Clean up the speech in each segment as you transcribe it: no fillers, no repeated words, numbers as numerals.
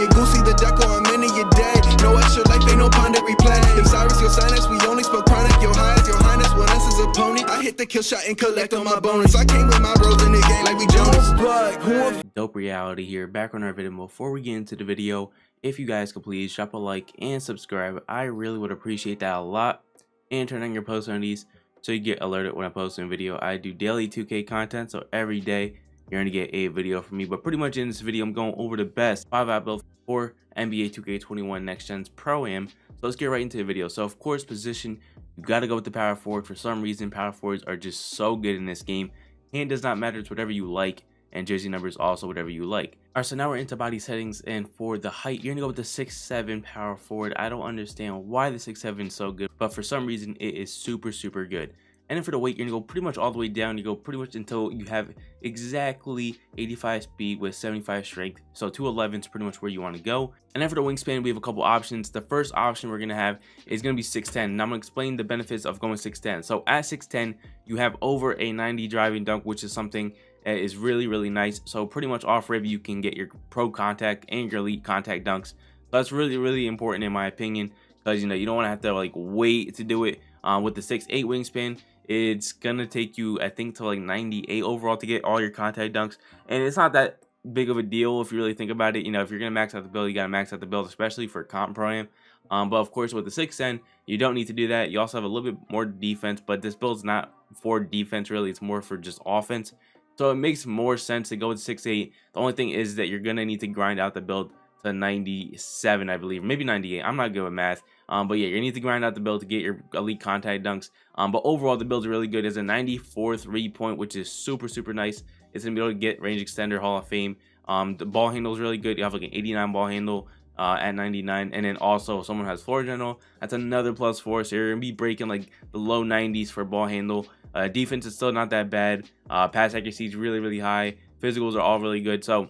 a goosey, the deco, I'm in your day. No extra life, ain't no pond to replay. If Cyrus, your sinus, we only spoke chronic. Your highest, your highness, one us is opponent. I hit the kill shot and collect on my bonus. I came with my bros in the game like we Jonas. Dope reality here, back on our video. Before we get into the video, if you guys could please drop a like and subscribe, I really would appreciate that a lot. And turn on your post notifications so you get alerted when I post a video. I do daily 2K content, so every day you're gonna get a video from me. But pretty much in this video, I'm going over the best 5-out build for NBA 2K21 Next Gen's Pro-Am. So let's get right into the video. So of course, position, you gotta go with the power forward. For some reason, power forwards are just so good in this game. Hand does not matter, it's whatever you like, and jersey numbers also whatever you like. Alright, so now we're into body settings, and for the height, you're gonna go with the 6'7" power forward. I don't understand why the 6'7" is so good, but for some reason it is super good. And then for the weight, you're gonna go pretty much all the way down. You go pretty much until you have exactly 85 speed with 75 strength. So 211 is pretty much where you want to go. And then for the wingspan, we have a couple options. The first option we're gonna have is gonna be 6'10", and I'm gonna explain the benefits of going 6'10". So at 6'10", you have over a 90 driving dunk, which is something that is really nice. So pretty much off rib, you can get your pro contact and your elite contact dunks. So that's really important in my opinion, because you know you don't want to have to like wait to do it. With the 6'8" wingspan, it's gonna take you, I think, to like 98 overall to get all your contact dunks, and it's not that big of a deal if you really think about it. You know, if you're gonna max out the build, you gotta max out the build, especially for comp pro-am. But of course, with the 6'10", you don't need to do that. You also have a little bit more defense, but this build's not for defense really; it's more for just offense. So it makes more sense to go with 6'8". The only thing is that you're gonna need to grind out the build to 97, I believe, maybe 98. I'm not good with math, but yeah, you need to grind out the build to get your elite contact dunks. But overall, the build's really good. It's a 94 3-point, which is super nice. It's gonna be able to get range extender, Hall of Fame. The ball handle is really good. You have like an 89 ball handle at 99, and then also if someone has floor general, that's another +4. So you're gonna be breaking like the low 90s for ball handle. Defense is still not that bad. Pass accuracy is really high. Physicals are all really good. So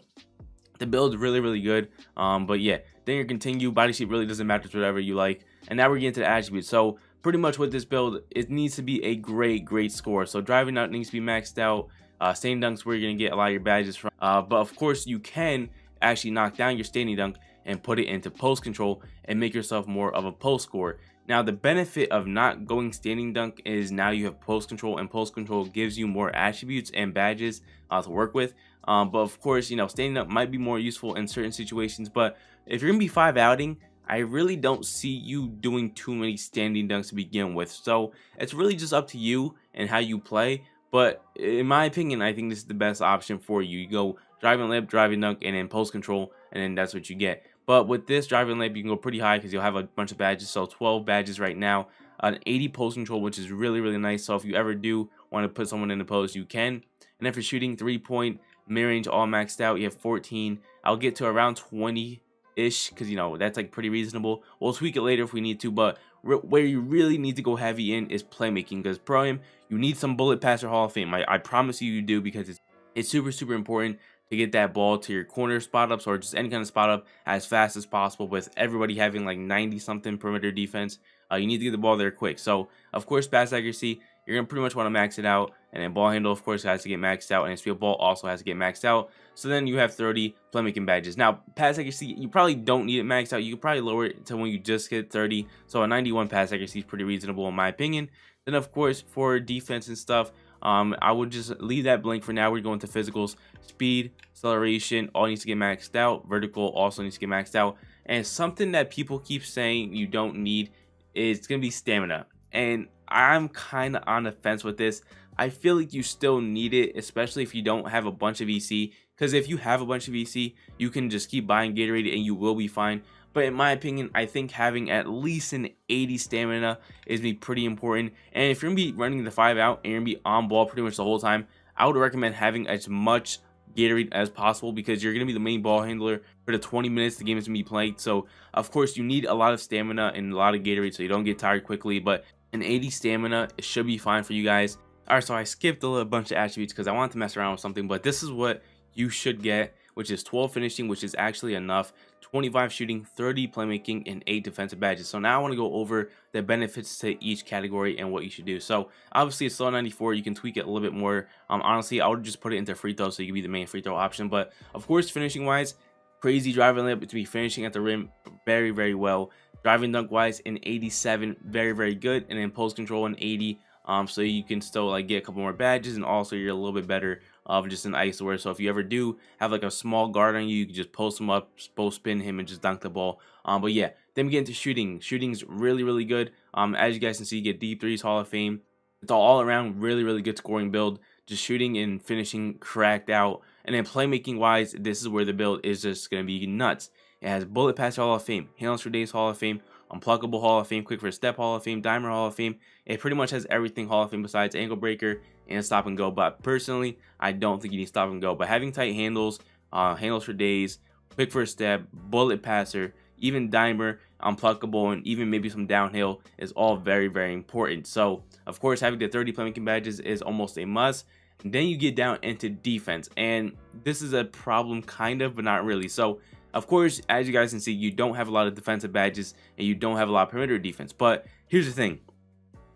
the build is really good. But yeah, then you continue. Body shape really doesn't matter, it's whatever you like. And now we're getting to the attributes. So pretty much with this build, it needs to be a great score. So driving out needs to be maxed out. Standing dunks where you're gonna get a lot of your badges from. But of course, you can actually knock down your standing dunk and put it into post control and make yourself more of a post scorer. Now the benefit of not going standing dunk is now you have post control, and post control gives you more attributes and badges to work with. But of course, you know, standing up might be more useful in certain situations. But if you're gonna be 5-outing, I really don't see you doing too many standing dunks to begin with. So it's really just up to you and how you play. But in my opinion, I think this is the best option for you. You go driving layup, driving dunk, and then post control, and then that's what you get. But with this driving layup, you can go pretty high because you'll have a bunch of badges. So 12 badges right now, an 80 post control, which is really nice. So if you ever do want to put someone in the post, you can. And then for shooting, 3-point, mid-range, all maxed out, you have 14. I'll get to around 20-ish because, you know, that's like pretty reasonable. We'll tweak it later if we need to, but where you really need to go heavy in is playmaking, because pro-am, you need some bullet passer Hall of Fame. I promise you do, because it's super important to get that ball to your corner spot ups or just any kind of spot up as fast as possible. With everybody having like 90 something perimeter defense, you need to get the ball there quick. So of course, pass accuracy, you're gonna pretty much want to max it out, and then ball handle of course has to get maxed out, and steal ball also has to get maxed out. So then you have 30 playmaking badges. Now pass accuracy, you probably don't need it maxed out. You could probably lower it to when you just hit 30. So a 91 pass accuracy is pretty reasonable in my opinion. Then of course for defense and stuff, I would just leave that blank for now. We're going to physicals. Speed, acceleration, all needs to get maxed out. Vertical also needs to get maxed out. And something that people keep saying you don't need is going to be stamina. And I'm kind of on the fence with this. I feel like you still need it, especially if you don't have a bunch of EC. Because if you have a bunch of EC, you can just keep buying Gatorade and you will be fine. But in my opinion, I think having at least an 80 stamina is pretty important. And if you're going to be running the 5-out and you're going to be on ball pretty much the whole time, I would recommend having as much Gatorade as possible, because you're going to be the main ball handler for the 20 minutes the game is going to be played. So of course you need a lot of stamina and a lot of Gatorade so you don't get tired quickly. But an 80 stamina, it should be fine for you guys. Alright, so I skipped a bunch of attributes because I wanted to mess around with something, but this is what you should get, which is 12 finishing, which is actually enough, 25 shooting, 30 playmaking, and 8 defensive badges. So now I want to go over the benefits to each category and what you should do. So obviously it's still 94, you can tweak it a little bit more. Honestly, I would just put it into free throw so you can be the main free throw option. But of course, finishing wise, crazy driving layup to be finishing at the rim very, very well. Driving dunk wise in 87, very, very good. And then post control in 80. So you can still like get a couple more badges, and also you're a little bit better of just an isoer. So if you ever do have like a small guard on you, you can just post him up, post spin him, and just dunk the ball. But yeah, then we get into shooting. Shooting's really, really good. As you guys can see, you get deep threes, Hall of Fame. It's all around really, really good scoring build. Just shooting and finishing cracked out. And then playmaking wise, this is where the build is just gonna be nuts. It has bullet pass Hall of Fame, handles for days Hall of Fame, unpluckable Hall of Fame, quick for step Hall of Fame, dimer Hall of Fame. It pretty much has everything Hall of Fame besides ankle breaker and stop and go. But personally, I don't think you need stop and go. But having tight handles, handles for days, quick for step, bullet passer, even dimer, unpluckable, and even maybe some downhill is all very, very important. So of course, having the 30 playmaking badges is almost a must. And then you get down into defense, and this is a problem kind of, but not really. So of course, as you guys can see, you don't have a lot of defensive badges and you don't have a lot of perimeter defense. But here's the thing,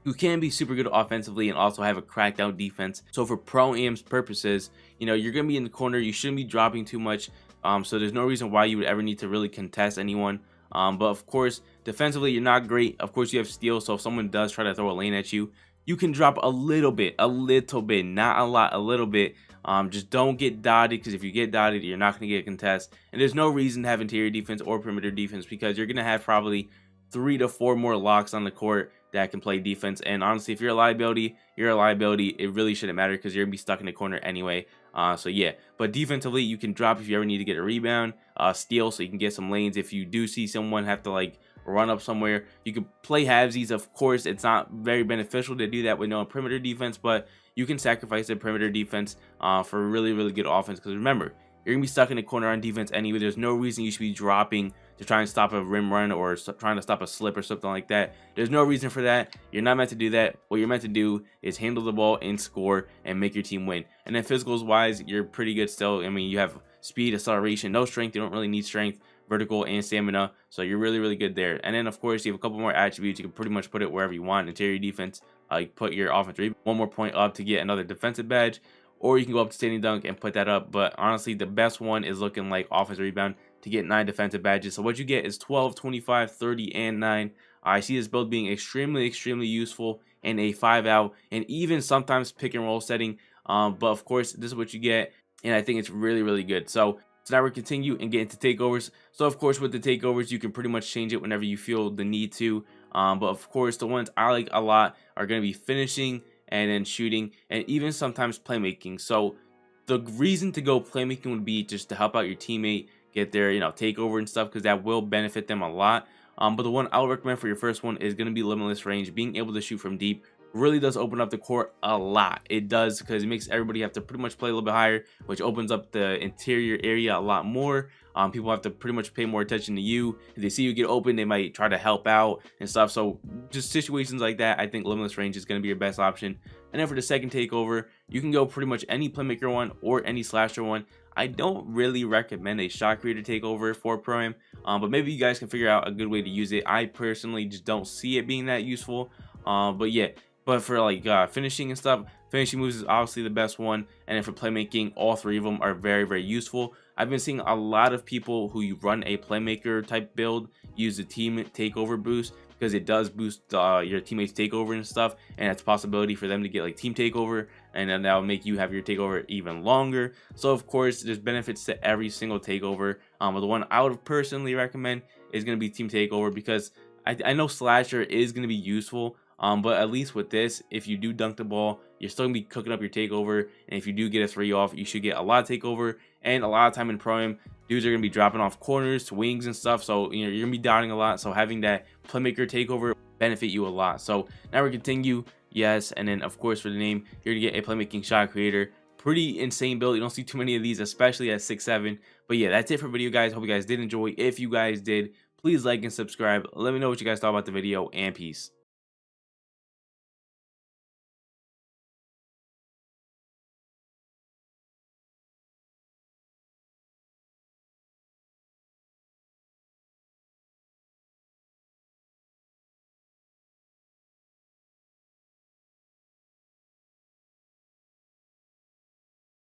you can be super good offensively and also have a cracked out defense. So for pro-am's purposes, you know, you're gonna be in the corner, you shouldn't be dropping too much. So there's no reason why you would ever need to really contest anyone. But of course, defensively, you're not great. Of course, you have steal, so if someone does try to throw a lane at you, you can drop a little bit, not a lot, a little bit. Just don't get dotted, because if you get dotted, you're not going to get a contest. And there's no reason to have interior defense or perimeter defense, because you're going to have probably 3 to 4 more locks on the court that can play defense. And honestly, if you're a liability, you're a liability. It really shouldn't matter, because you're going to be stuck in the corner anyway. So yeah, but defensively, you can drop if you ever need to get a rebound, steal, so you can get some lanes. If you do see someone have to like run up somewhere, you can play halvesies. Of course, it's not very beneficial to do that with no perimeter defense, but you can sacrifice the perimeter defense for really, really good offense. Because remember, you're gonna be stuck in the corner on defense anyway. There's no reason you should be dropping to try and stop a rim run or trying to stop a slip or something like that. There's no reason for that. You're not meant to do that. What you're meant to do is handle the ball and score and make your team win. And then physicals wise, you're pretty good still. I mean, you have speed, acceleration, no strength. You don't really need strength, vertical, and stamina. So you're really, really good there. And then of course, you have a couple more attributes. You can pretty much put it wherever you want. Interior defense, you put your offensive one more point up to get another defensive badge, or you can go up to standing dunk and put that up. But honestly, the best one is looking like offensive rebound to get 9 defensive badges. So what you get is 12, 25, 30, and 9. I see this build being extremely, extremely useful in a 5-out and even sometimes pick and roll setting. But of course, this is what you get, and I think it's really, really good. So now we continue and get into takeovers. So of course, with the takeovers, you can pretty much change it whenever you feel the need to. But of course, the ones I like a lot are going to be finishing, and then shooting, and even sometimes playmaking. So the reason to go playmaking would be just to help out your teammate get their, you know, takeover and stuff, because that will benefit them a lot. But the one I would recommend for your first one is going to be limitless range. Being able to shoot from deep really does open up the court a lot. It does, because it makes everybody have to pretty much play a little bit higher, which opens up the interior area a lot more. People have to pretty much pay more attention to you. If they see you get open, they might try to help out and stuff. So just situations like that, I think limitless range is going to be your best option. And then for the second takeover, you can go pretty much any playmaker one or any slasher one. I don't really recommend a shot creator takeover for Pro-Am, but maybe you guys can figure out a good way to use it. I personally just don't see it being that useful. But yeah, but for like finishing and stuff, finishing moves is obviously the best one. And then for playmaking, all 3 of them are very, very useful. I've been seeing a lot of people who run a playmaker type build use the team takeover boost, because it does boost your teammates takeover and stuff, and it's a possibility for them to get like team takeover, and then that'll make you have your takeover even longer. So of course, there's benefits to every single takeover. But the one I would personally recommend is going to be team takeover, because I know slasher is going to be useful. But at least with this, if you do dunk the ball, you're still gonna be cooking up your takeover, and if you do get a 3 off, you should get a lot of takeover. And a lot of time in Pro-Am, dudes are gonna be dropping off corners to wings and stuff, so you know you're gonna be dotting a lot. So having that playmaker takeover benefit you a lot. So now we continue, yes, and then of course for the name, you're gonna get a playmaking shot creator. Pretty insane build. You don't see too many of these, especially at 6'7". But yeah, that's it for video, guys. Hope you guys did enjoy. If you guys did, please like and subscribe. Let me know what you guys thought about the video, and peace.